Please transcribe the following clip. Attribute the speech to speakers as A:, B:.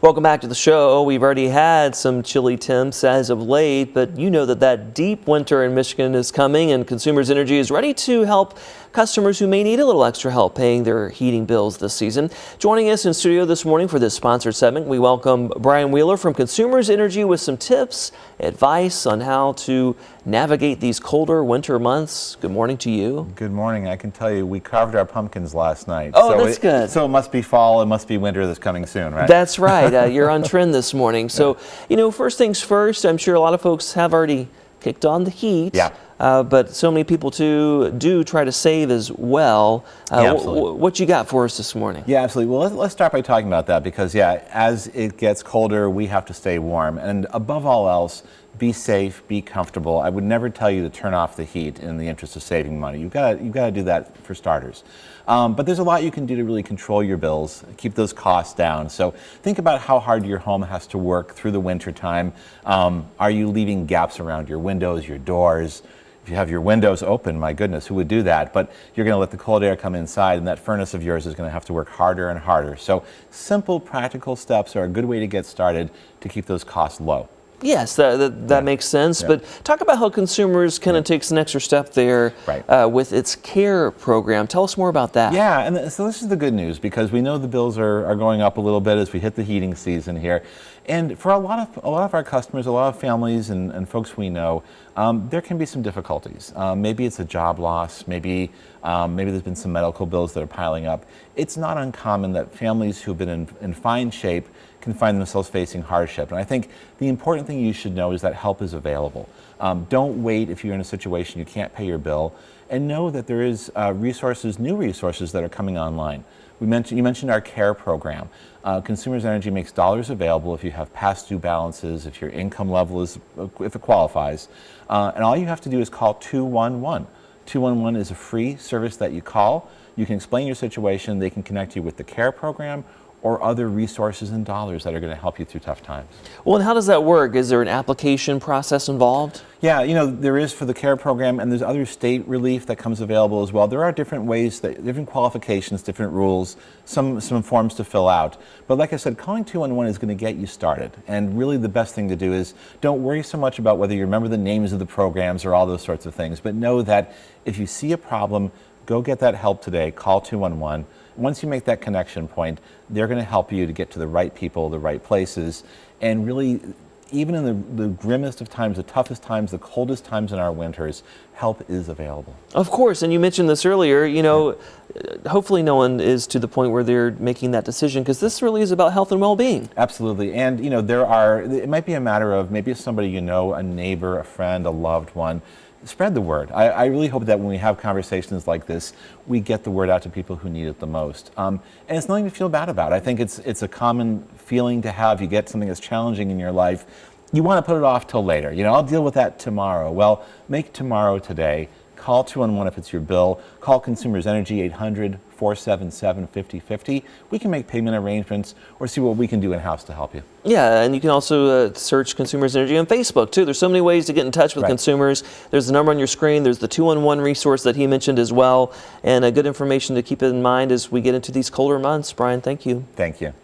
A: Welcome back to the show. We've already had some chilly temps as of late, but you know that deep winter in Michigan is coming, and Consumers Energy is ready to help customers who may need a little extra help paying their heating bills this season. Joining us in studio this morning for this sponsored segment, we welcome Brian Wheeler from Consumers Energy with some tips, advice on how to navigate these colder winter months. Good morning to you.
B: Good morning. I can tell you we carved our pumpkins last night.
A: Oh, that's good.
B: So it must be fall, it must be winter that's coming soon, right?
A: That's right. You're on trend this morning. So, first things first, I'm sure a lot of folks have already kicked on the heat.
B: Yeah.
A: But so many people too do try to save as well.
B: Yeah, absolutely.
A: What you got for us this morning?
B: Yeah, absolutely. Well, let's start by talking about that because, as it gets colder, we have to stay warm. And above all else, be safe, be comfortable. I would never tell you to turn off the heat in the interest of saving money. You've got to do that for starters. But there's a lot you can do to really control your bills, keep those costs down. So think about how hard your home has to work through the winter time. Are you leaving gaps around your windows, your doors? If you have your windows open, my goodness, who would do that? But you're going to let the cold air come inside, and that furnace of yours is going to have to work harder and harder. So simple, practical steps are a good way to get started to keep those costs low.
A: Yes, that makes sense. Yeah. But talk about how Consumers kind of takes an extra step there with its CARE program. Tell us more about that.
B: Yeah, and so this is the good news because we know the bills are going up a little bit as we hit the heating season here. And for a lot of our customers, a lot of families and folks we know, there can be some difficulties. Maybe it's a job loss. Maybe there's been some medical bills that are piling up. It's not uncommon that families who've been in fine shape can find themselves facing hardship. And I think the important thing you should know is that help is available. Don't wait if you're in a situation you can't pay your bill, and know that there is new resources that are coming online. You mentioned our CARE program. Consumers Energy makes dollars available if you have past due balances, if your income level if it qualifies. And all you have to do is call 211. 211 is a free service that you call. You can explain your situation. They can connect you with the CARE program or other resources and dollars that are going to help you through tough times.
A: Well, and how does that work? Is there an application process involved?
B: Yeah, there is for the CARE program, and there's other state relief that comes available as well. There are different ways, different qualifications, different rules, some forms to fill out. But like I said, calling 211 is going to get you started. And really the best thing to do is don't worry so much about whether you remember the names of the programs or all those sorts of things, but know that if you see a problem, go get that help today, call 211. Once you make that connection point, they're going to help you to get to the right people, the right places, and really, even in the grimmest of times, the toughest times, the coldest times in our winters, help is available.
A: Of course, and you mentioned this earlier, hopefully no one is to the point where they're making that decision, because this really is about health and well-being.
B: Absolutely, and it might be a matter of maybe somebody you know, a neighbor, a friend, a loved one. Spread the word. I really hope that when we have conversations like this, we get the word out to people who need it the most. And it's nothing to feel bad about. I think it's a common feeling to have. You get something that's challenging in your life. You want to put it off till later. I'll deal with that tomorrow. Well, make tomorrow today. Call 211 if it's your bill. Call Consumers Energy 800-477-5050. We can make payment arrangements or see what we can do in-house to help you.
A: Yeah, and you can also search Consumers Energy on Facebook too. There's so many ways to get in touch with consumers. There's the number on your screen. There's the 211 resource that he mentioned as well. And good information to keep in mind as we get into these colder months. Brian, thank you.
B: Thank you.